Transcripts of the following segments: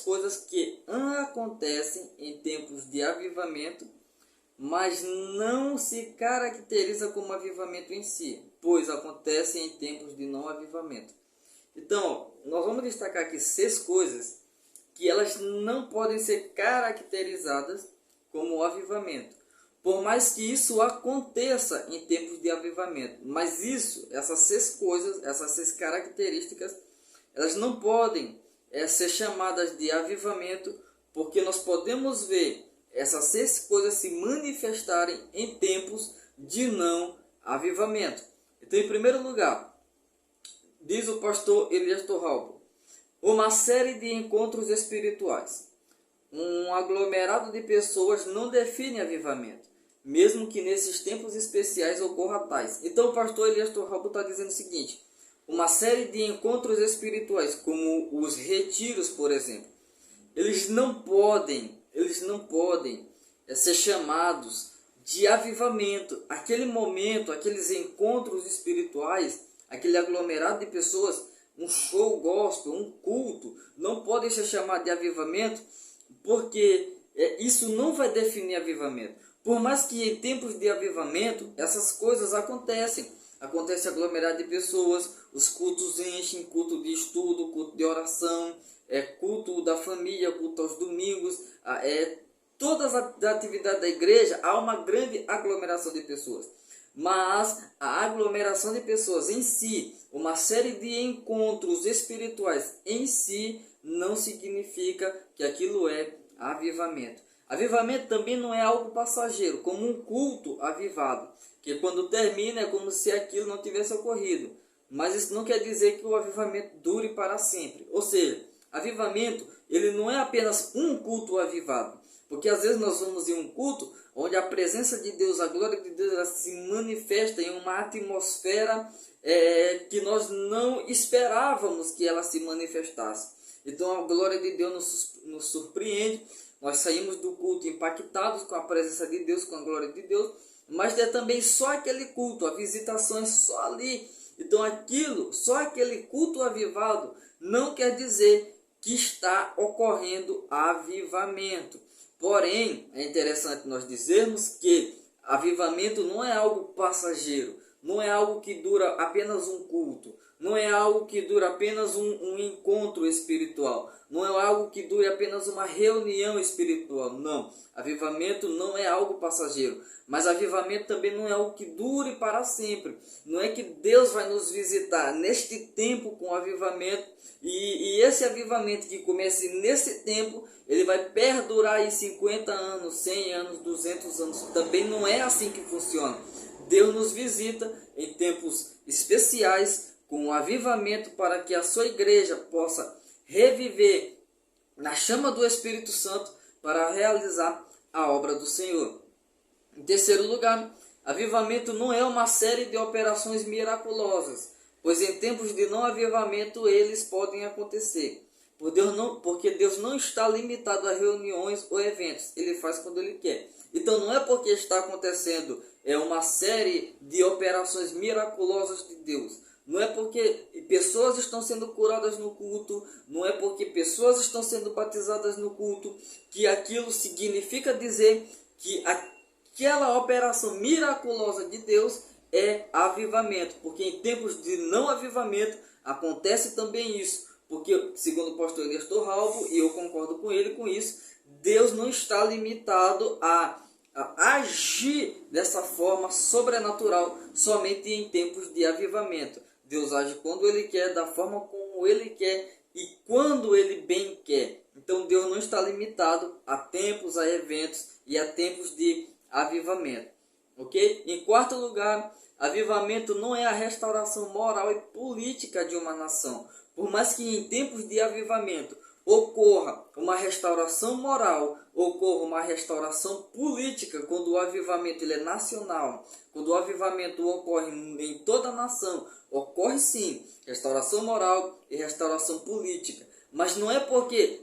coisas que acontecem em tempos de avivamento, mas não se caracteriza como avivamento em si, pois acontecem em tempos de não avivamento. Então, nós vamos destacar aqui 6 coisas que elas não podem ser caracterizadas como avivamento, por mais que isso aconteça em tempos de avivamento. Mas essas 6 coisas, essas 6 características, elas não podem ser chamadas de avivamento, porque nós podemos ver essas 6 coisas se manifestarem em tempos de não avivamento. Então, em primeiro lugar, diz o pastor Elias Torralbo, uma série de encontros espirituais. Um aglomerado de pessoas não define avivamento, mesmo que nesses tempos especiais ocorra tais. Então, o pastor Elias Torralbo está dizendo o seguinte: uma série de encontros espirituais, como os retiros, por exemplo, eles não podem ser chamados de avivamento. Aquele momento, aqueles encontros espirituais, aquele aglomerado de pessoas, um show gospel, um culto, não podem ser chamados de avivamento, porque isso não vai definir avivamento. Por mais que em tempos de avivamento essas coisas acontecem. Acontece aglomerado de pessoas, os cultos enchem, culto de estudo, culto de oração, culto da família, culto aos domingos, todas as atividades da igreja, há uma grande aglomeração de pessoas. Mas a aglomeração de pessoas em si, uma série de encontros espirituais em si, não significa que aquilo é avivamento. Avivamento também não é algo passageiro, como um culto avivado, que quando termina é como se aquilo não tivesse ocorrido. Mas isso não quer dizer que o avivamento dure para sempre. Ou seja, avivamento, ele não é apenas um culto avivado. Porque às vezes nós vamos em um culto onde a presença de Deus, a glória de Deus, ela se manifesta em uma atmosfera que nós não esperávamos que ela se manifestasse. Então a glória de Deus nos surpreende. Nós saímos do culto impactados com a presença de Deus, com a glória de Deus. Mas é também só aquele culto, a visitação é só ali. Então só aquele culto avivado não quer dizer que está ocorrendo avivamento. Porém, é interessante nós dizermos que avivamento não é algo passageiro, não é algo que dura apenas um culto, não é algo que dura apenas um encontro espiritual, não é algo que dure apenas uma reunião espiritual, não. Avivamento não é algo passageiro, mas avivamento também não é algo que dure para sempre. Não é que Deus vai nos visitar neste tempo com avivamento e esse avivamento que comece nesse tempo, ele vai perdurar aí 50 anos, 100 anos, 200 anos. Também não é assim que funciona. Deus nos visita em tempos especiais com avivamento para que a sua igreja possa reviver na chama do Espírito Santo para realizar a obra do Senhor. Em terceiro lugar, avivamento não é uma série de operações miraculosas, pois em tempos de não avivamento eles podem acontecer. Porque Deus não está limitado a reuniões ou eventos, Ele faz quando Ele quer. Então não é porque está acontecendo uma série de operações miraculosas de Deus, não é porque pessoas estão sendo curadas no culto, não é porque pessoas estão sendo batizadas no culto, que aquilo significa dizer que aquela operação miraculosa de Deus é avivamento. Porque em tempos de não avivamento acontece também isso. Porque, segundo o pastor Elias Torralbo, e eu concordo com ele com isso, Deus não está limitado a agir dessa forma sobrenatural somente em tempos de avivamento. Deus age quando Ele quer, da forma como Ele quer e quando Ele bem quer. Então Deus não está limitado a tempos, a eventos e a tempos de avivamento. Ok? Em quarto lugar, avivamento não é a restauração moral e política de uma nação. Por mais que em tempos de avivamento ocorra uma restauração moral, ocorra uma restauração política, quando o avivamento ele é nacional, quando o avivamento ocorre em toda a nação, ocorre sim restauração moral e restauração política. Mas não é porque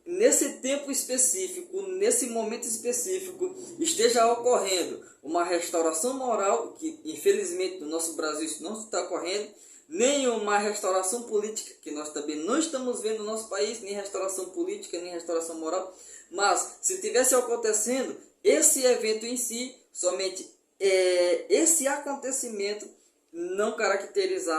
nesse tempo específico, nesse momento específico, esteja ocorrendo uma restauração moral, que infelizmente no nosso Brasil isso não está ocorrendo, nem uma restauração política, que nós também não estamos vendo no nosso país, nem restauração política, nem restauração moral. Mas se tivesse acontecendo esse evento em si, somente esse acontecimento não caracteriza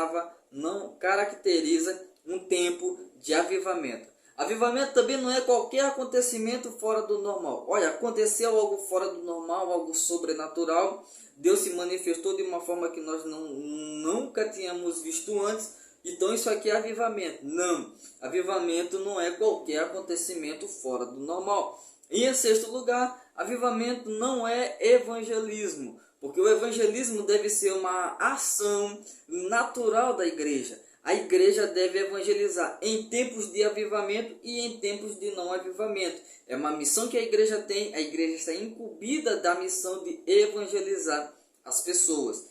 um tempo de avivamento. Avivamento também não é qualquer acontecimento fora do normal. Olha, aconteceu algo fora do normal, algo sobrenatural. Deus se manifestou de uma forma que nós nunca tínhamos visto antes. Então isso aqui é avivamento. Não, avivamento não é qualquer acontecimento fora do normal. E em sexto lugar, avivamento não é evangelismo. Porque o evangelismo deve ser uma ação natural da igreja. A igreja deve evangelizar em tempos de avivamento e em tempos de não avivamento. É uma missão que a igreja tem, a igreja está incumbida da missão de evangelizar as pessoas.